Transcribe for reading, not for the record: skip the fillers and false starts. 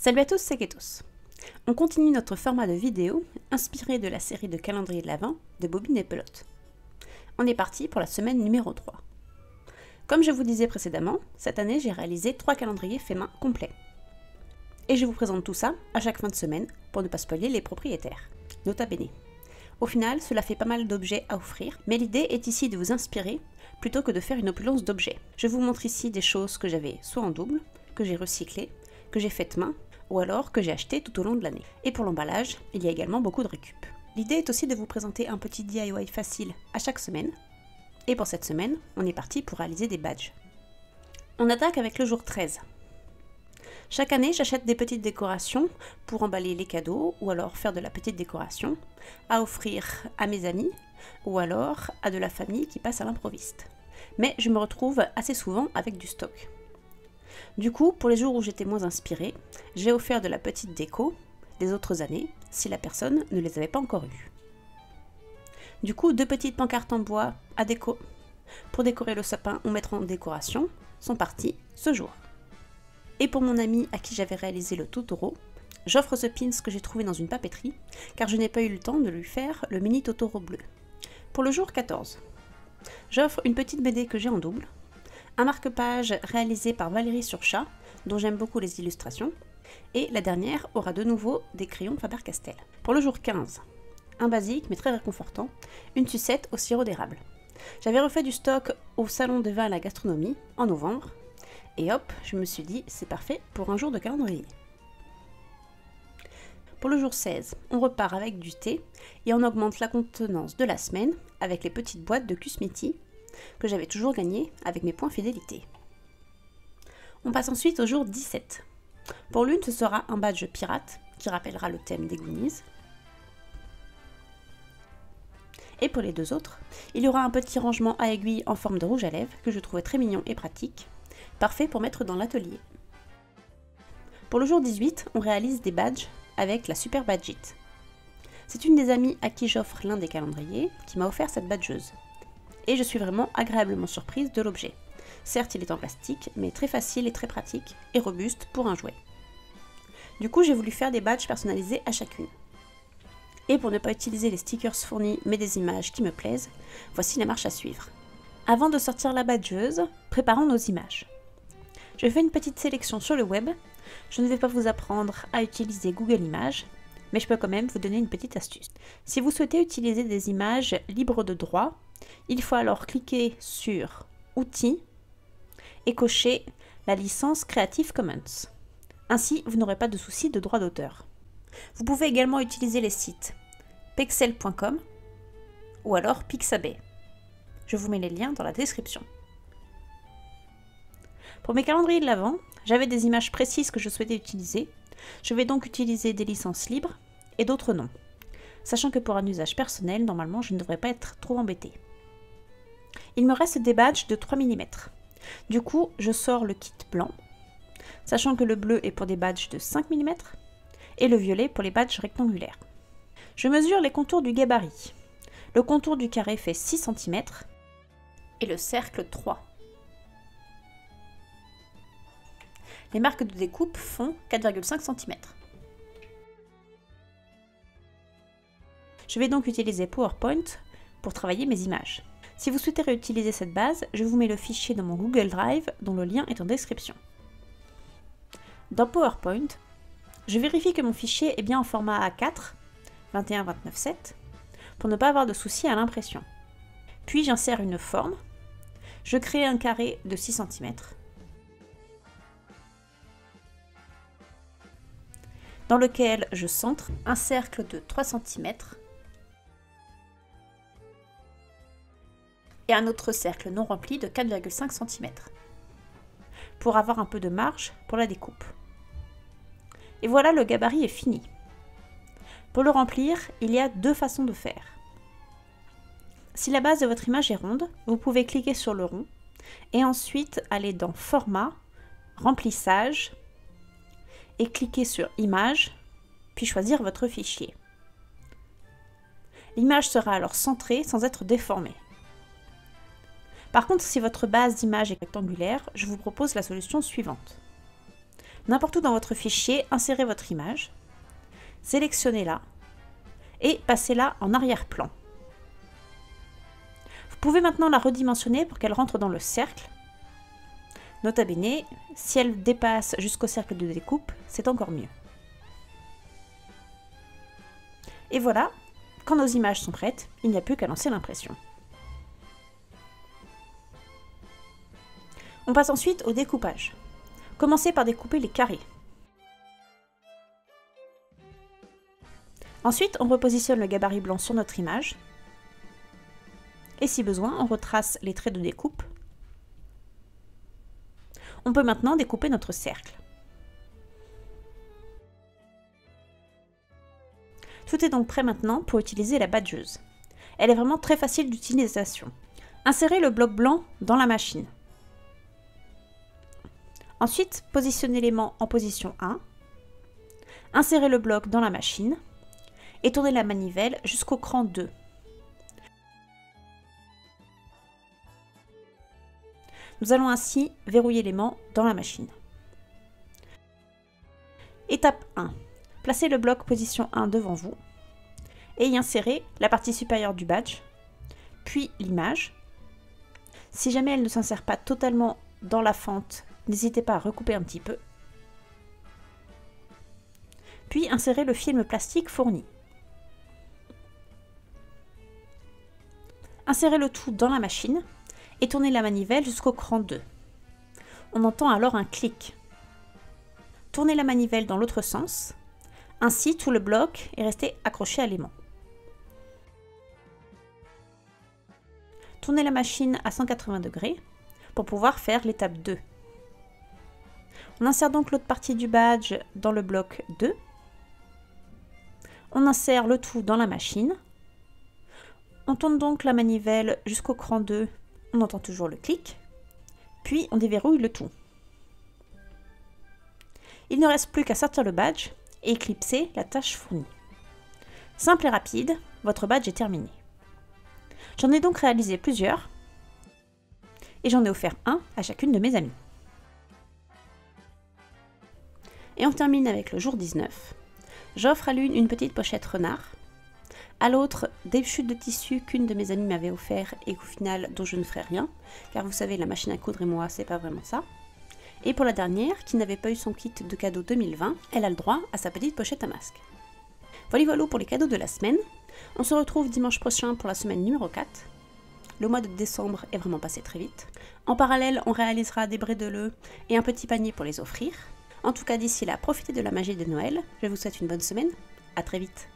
Salut à tous, c'est Ketos. On continue notre format de vidéo inspiré de la série de calendrier de l'Avent de Bobine et Pelote. On est parti pour la semaine numéro 3. Comme je vous disais précédemment, cette année j'ai réalisé 3 calendriers faits main complets. Et je vous présente tout ça à chaque fin de semaine pour ne pas spoiler les propriétaires. Nota bene. Au final, cela fait pas mal d'objets à offrir, mais l'idée est ici de vous inspirer plutôt que de faire une opulence d'objets. Je vous montre ici des choses que j'avais soit en double, que j'ai recyclées, que j'ai faites main, ou alors que j'ai acheté tout au long de l'année. Et pour l'emballage, il y a également beaucoup de récup. L'idée est aussi de vous présenter un petit DIY facile à chaque semaine. Et pour cette semaine, on est parti pour réaliser des badges. On attaque avec le jour 13. Chaque année, j'achète des petites décorations pour emballer les cadeaux ou alors faire de la petite décoration à offrir à mes amis ou alors à de la famille qui passe à l'improviste. Mais je me retrouve assez souvent avec du stock. Du coup, pour les jours où j'étais moins inspirée, j'ai offert de la petite déco des autres années, si la personne ne les avait pas encore eues. Du coup, 2 petites pancartes en bois pour décorer le sapin ou mettre en décoration sont parties ce jour. Et pour mon ami à qui j'avais réalisé le Totoro, j'offre ce pins que j'ai trouvé dans une papeterie, car je n'ai pas eu le temps de lui faire le mini Totoro bleu. Pour le jour 14, j'offre une petite BD que j'ai en double, un marque-page réalisé par Valérie sur chat, dont j'aime beaucoup les illustrations, et la dernière aura de nouveau des crayons Faber-Castell. Pour le jour 15, un basique mais très réconfortant, une sucette au sirop d'érable. J'avais refait du stock au salon de vin à la gastronomie en novembre, et hop, je me suis dit c'est parfait pour un jour de calendrier. Pour le jour 16, on repart avec du thé et on augmente la contenance de la semaine avec les petites boîtes de Kusmiti que j'avais toujours gagné avec mes points fidélité. On passe ensuite au jour 17. Pour l'une, ce sera un badge pirate qui rappellera le thème des Goonies. Et pour les deux autres, il y aura un petit rangement à aiguille en forme de rouge à lèvres que je trouvais très mignon et pratique, parfait pour mettre dans l'atelier. Pour le jour 18, on réalise des badges avec la Super Badgit. C'est une des amies à qui j'offre l'un des calendriers qui m'a offert cette badgeuse. Et je suis vraiment agréablement surprise de l'objet. Certes, il est en plastique, mais très facile et très pratique et robuste pour un jouet. Du coup, j'ai voulu faire des badges personnalisés à chacune. Et pour ne pas utiliser les stickers fournis, mais des images qui me plaisent, voici la marche à suivre. Avant de sortir la badgeuse, préparons nos images. Je fais une petite sélection sur le web. Je ne vais pas vous apprendre à utiliser Google Images, mais je peux quand même vous donner une petite astuce. Si vous souhaitez utiliser des images libres de droit, il faut alors cliquer sur Outils et cocher la licence Creative Commons. Ainsi, vous n'aurez pas de souci de droit d'auteur. Vous pouvez également utiliser les sites pexel.com ou alors Pixabay. Je vous mets les liens dans la description. Pour mes calendriers de l'Avent, j'avais des images précises que je souhaitais utiliser. Je vais donc utiliser des licences libres et d'autres non. Sachant que pour un usage personnel, normalement, je ne devrais pas être trop embêtée. Il me reste des badges de 3 mm. Du coup, je sors le kit blanc, sachant que le bleu est pour des badges de 5 mm et le violet pour les badges rectangulaires. Je mesure les contours du gabarit. Le contour du carré fait 6 cm et le cercle 3. Les marques de découpe font 4,5 cm. Je vais donc utiliser PowerPoint pour travailler mes images. Si vous souhaitez réutiliser cette base, je vous mets le fichier dans mon Google Drive dont le lien est en description. Dans PowerPoint, je vérifie que mon fichier est bien en format A4, 21-29-7, pour ne pas avoir de soucis à l'impression. Puis j'insère une forme, je crée un carré de 6 cm, dans lequel je centre un cercle de 3 cm et un autre cercle non rempli de 4,5 cm pour avoir un peu de marge pour la découpe. Et voilà, le gabarit est fini. Pour le remplir, il y a 2 façons de faire. Si la base de votre image est ronde, vous pouvez cliquer sur le rond et ensuite aller dans Format, Remplissage et cliquer sur Image, puis choisir votre fichier. L'image sera alors centrée sans être déformée. Par contre, si votre base d'image est rectangulaire, je vous propose la solution suivante. N'importe où dans votre fichier, insérez votre image, sélectionnez-la et passez-la en arrière-plan. Vous pouvez maintenant la redimensionner pour qu'elle rentre dans le cercle. Nota bene, si elle dépasse jusqu'au cercle de découpe, c'est encore mieux. Et voilà, quand nos images sont prêtes, il n'y a plus qu'à lancer l'impression. On passe ensuite au découpage. Commencez par découper les carrés. Ensuite, on repositionne le gabarit blanc sur notre image. Et si besoin, on retrace les traits de découpe. On peut maintenant découper notre cercle. Tout est donc prêt maintenant pour utiliser la badgeuse. Elle est vraiment très facile d'utilisation. Insérez le bloc blanc dans la machine. Ensuite, positionnez l'aimant en position 1. Insérez le bloc dans la machine et tournez la manivelle jusqu'au cran 2. Nous allons ainsi verrouiller l'aimant dans la machine. Étape 1. Placez le bloc position 1 devant vous et y insérez la partie supérieure du badge, puis l'image. Si jamais elle ne s'insère pas totalement dans la fente, n'hésitez pas à recouper un petit peu. Puis insérez le film plastique fourni. Insérez le tout dans la machine et tournez la manivelle jusqu'au cran 2. On entend alors un clic. Tournez la manivelle dans l'autre sens. Ainsi, tout le bloc est resté accroché à l'aimant. Tournez la machine à 180 degrés pour pouvoir faire l'étape 2. On insère donc l'autre partie du badge dans le bloc 2. On insère le tout dans la machine. On tourne donc la manivelle jusqu'au cran 2. On entend toujours le clic. Puis on déverrouille le tout. Il ne reste plus qu'à sortir le badge et éclipser la tâche fournie. Simple et rapide, votre badge est terminé. J'en ai donc réalisé plusieurs et j'en ai offert un à chacune de mes amies. Et on termine avec le jour 19. J'offre à l'une une petite pochette renard, à l'autre des chutes de tissu qu'une de mes amies m'avait offert et qu'au final dont je ne ferai rien, car vous savez la machine à coudre et moi c'est pas vraiment ça. Et pour la dernière, qui n'avait pas eu son kit de cadeau 2020, elle a le droit à sa petite pochette à masque. Voilà pour les cadeaux de la semaine. On se retrouve dimanche prochain pour la semaine numéro 4. Le mois de décembre est vraiment passé très vite. En parallèle, on réalisera des brédeleux et un petit panier pour les offrir. En tout cas, d'ici là, profitez de la magie de Noël. Je vous souhaite une bonne semaine. À très vite.